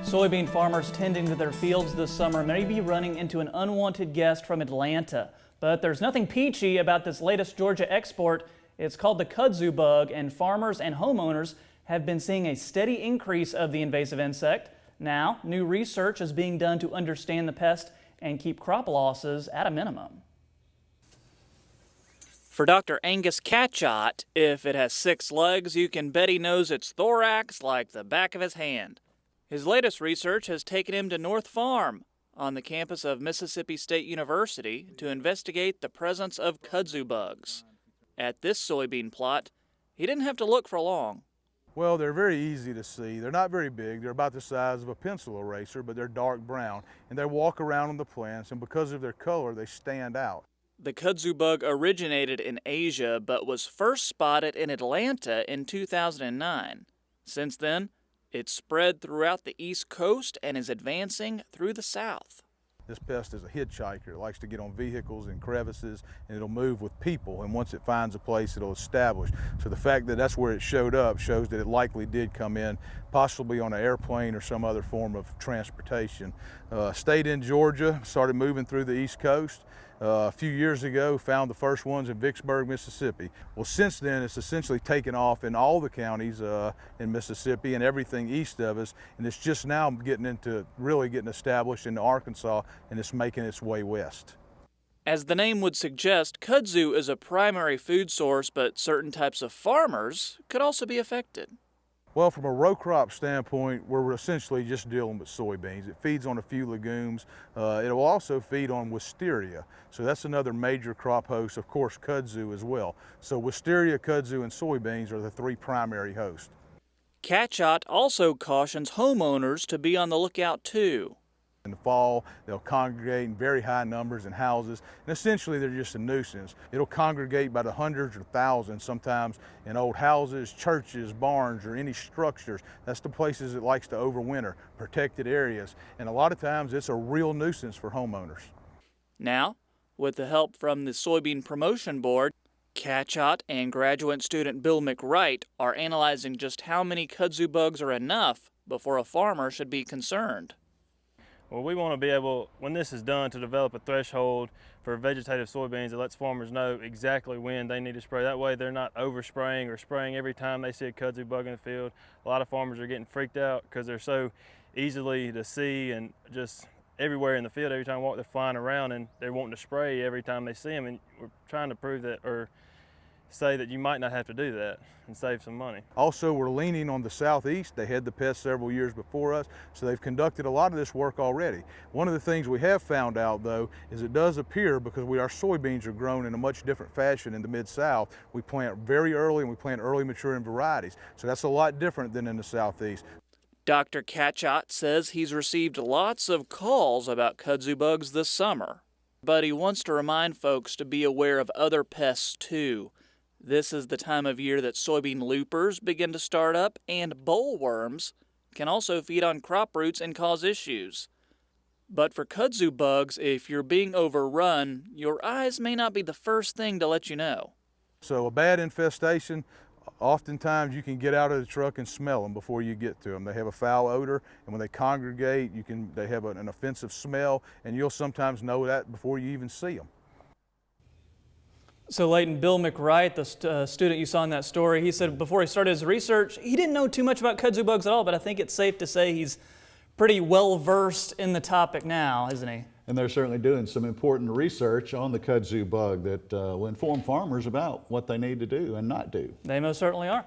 Soybean farmers tending to their fields this summer may be running into an unwanted guest from Atlanta. But there's nothing peachy about this latest Georgia export. It's called the kudzu bug, and farmers and homeowners have been seeing a steady increase of the invasive insect. Now, new research is being done to understand the pest and keep crop losses at a minimum. For Dr. Angus Catchott, if it has 6 legs, you can bet he knows its thorax like the back of his hand. His latest research has taken him to North Farm on the campus of Mississippi State University to investigate the presence of kudzu bugs. At this soybean plot, he didn't have to look for long. Well, they're very easy to see. They're not very big. They're about the size of a pencil eraser, but they're dark brown. And they walk around on the plants, and because of their color, they stand out. The kudzu bug originated in Asia, but was first spotted in Atlanta in 2009. Since then, it's spread throughout the East Coast and is advancing through the South. This pest is a hitchhiker. It likes to get on vehicles and crevices, and it'll move with people, and once it finds a place, it'll establish. So the fact that that's where it showed up shows that it likely did come in, possibly on an airplane or some other form of transportation. Stayed in Georgia, started moving through the East Coast. A few years ago, found the first ones in Vicksburg, Mississippi. Well, since then, it's essentially taken off in all the counties in Mississippi and everything east of us, and it's just now really getting established in Arkansas, and it's making its way west. As the name would suggest, kudzu is a primary food source, but certain types of farmers could also be affected. Well, from a row crop standpoint, we're essentially just dealing with soybeans. It feeds on a few legumes. It will also feed on wisteria. So that's another major crop host, of course, kudzu as well. So wisteria, kudzu, and soybeans are the 3 primary hosts. Catchott also cautions homeowners to be on the lookout too. In the fall, they'll congregate in very high numbers in houses, and essentially they're just a nuisance. It'll congregate by the hundreds or thousands, sometimes in old houses, churches, barns, or any structures. That's the places it likes to overwinter, protected areas, and a lot of times it's a real nuisance for homeowners. Now, with the help from the Soybean Promotion Board, Catchott and graduate student Bill McWright are analyzing just how many kudzu bugs are enough before a farmer should be concerned. Well, we want to be able, when this is done, to develop a threshold for vegetative soybeans that lets farmers know exactly when they need to spray. That way they're not overspraying or spraying every time they see a kudzu bug in the field. A lot of farmers are getting freaked out because they're so easily to see and just everywhere in the field. Every time they walk, they're flying around and they're wanting to spray every time they see them. And we're trying to prove that, or say that you might not have to do that and save some money. Also, we're leaning on the southeast. They had the pest several years before us, so they've conducted a lot of this work already. One of the things we have found out, though, is it does appear, because our soybeans are grown in a much different fashion in the Mid-South, we plant very early and we plant early maturing varieties. So that's a lot different than in the southeast. Dr. Catchott says he's received lots of calls about kudzu bugs this summer, but he wants to remind folks to be aware of other pests too. This is the time of year that soybean loopers begin to start up, and bollworms can also feed on crop roots and cause issues. But for kudzu bugs, if you're being overrun, your eyes may not be the first thing to let you know. So a bad infestation, oftentimes you can get out of the truck and smell them before you get to them. They have a foul odor, and when they congregate, they have an offensive smell, and you'll sometimes know that before you even see them. So Leighton, Bill McWright, the student you saw in that story, he said before he started his research, he didn't know too much about kudzu bugs at all, but I think it's safe to say he's pretty well versed in the topic now, isn't he? And they're certainly doing some important research on the kudzu bug that will inform farmers about what they need to do and not do. They most certainly are.